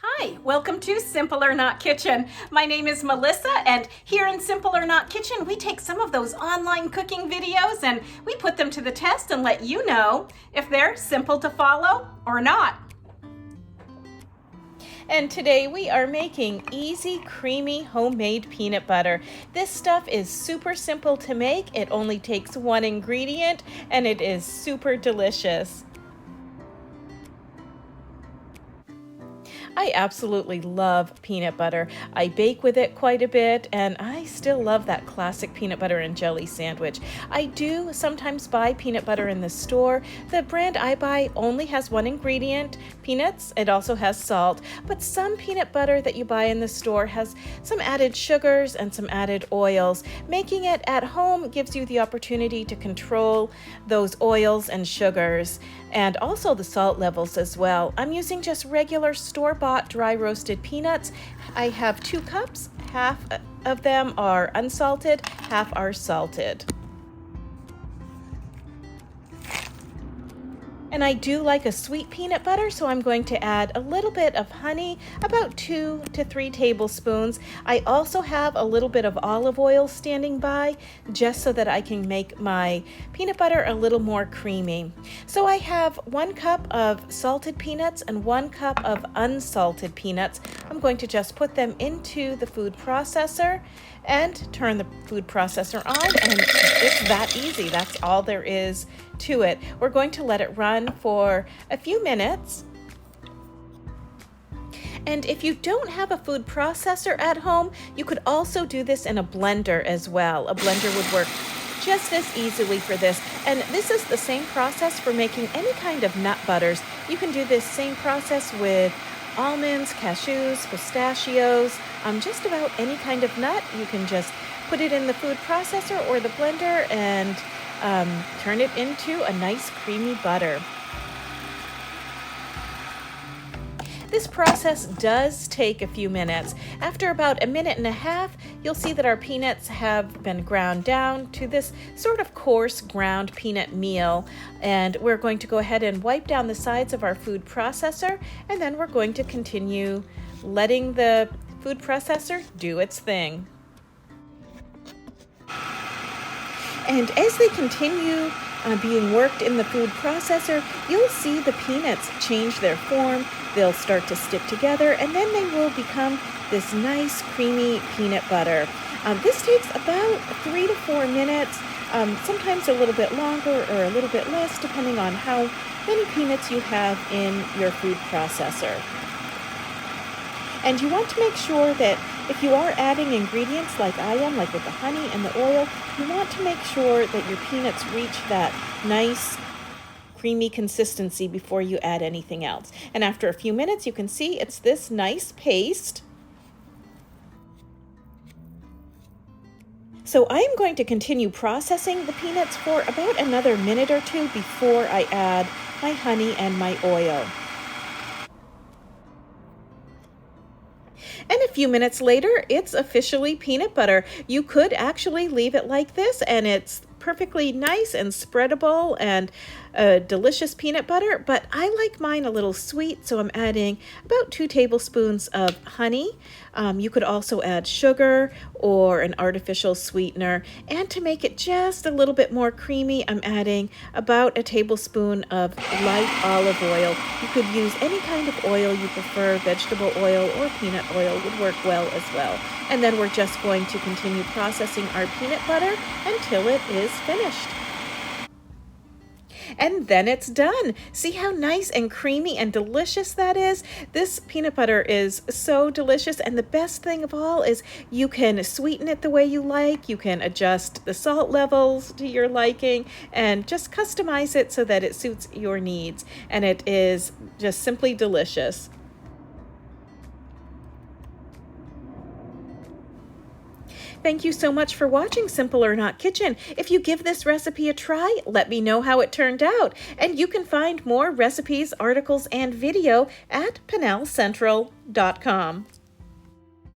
Hi, welcome to Simple or Not Kitchen. My name is Melissa, and here in Simple or Not Kitchen, we take some of those online cooking videos and we put them to the test and let you know if they're simple to follow or not. And today we are making easy, creamy, homemade peanut butter. This stuff is super simple to make. It only takes one ingredient and it is super delicious. I absolutely love peanut butter. I bake with it quite a bit, and I still love that classic peanut butter and jelly sandwich. I do sometimes buy peanut butter in the store. The brand I buy only has one ingredient, peanuts. It also has salt, but some peanut butter that you buy in the store has some added sugars and some added oils. Making it at home gives you the opportunity to control those oils and sugars, and also the salt levels as well. I'm using just regular store-bought dry roasted peanuts. I have 2 cups. Half of them are unsalted, half are salted. And I do like a sweet peanut butter, so I'm going to add a little bit of honey, about 2 to 3 tablespoons. I also have a little bit of olive oil standing by, just so that I can make my peanut butter a little more creamy. So I have 1 cup of salted peanuts and 1 cup of unsalted peanuts. I'm going to just put them into the food processor and turn the food processor on, and it's that easy. That's all there is to it. We're going to let it run for a few minutes. And if you don't have a food processor at home, you could also do this in a blender as well. A blender would work just as easily for this. And this is the same process for making any kind of nut butters. You can do this same process with almonds, cashews, pistachios, just about any kind of nut. You can just put it in the food processor or the blender and turn it into a nice creamy butter. This process does take a few minutes. After about a minute and a half, you'll see that our peanuts have been ground down to this sort of coarse ground peanut meal. And we're going to go ahead and wipe down the sides of our food processor, and then we're going to continue letting the food processor do its thing. And as they continue being worked in the food processor, you'll see the peanuts change their form. They'll start to stick together, and then they will become this nice creamy peanut butter. This takes about 3 to 4 minutes, sometimes a little bit longer or a little bit less, depending on how many peanuts you have in your food processor. And you want to make sure that if you are adding ingredients like I am, like with the honey and the oil, you want to make sure that your peanuts reach that nice creamy consistency before you add anything else. And after a few minutes, you can see it's this nice paste. So I'm going to continue processing the peanuts for about another minute or 2 before I add my honey and my oil. And a few minutes later, it's officially peanut butter. You could actually leave it like this, and it's perfectly nice and spreadable and delicious peanut butter, but I like mine a little sweet, so I'm adding about 2 tablespoons of honey. You could also add sugar or an artificial sweetener, and to make it just a little bit more creamy, I'm adding about a tablespoon of light olive oil. You could use any kind of oil you prefer. Vegetable oil or peanut oil would work well as well. And then we're just going to continue processing our peanut butter until it is finished. And then it's done. See how nice and creamy and delicious that is? This peanut butter is so delicious, and the best thing of all is you can sweeten it the way you like. You can adjust the salt levels to your liking and just customize it so that it suits your needs. And it is just simply delicious. Thank you so much for watching Simple or Not Kitchen. If you give this recipe a try, let me know how it turned out. And you can find more recipes, articles, and video at PennellCentral.com.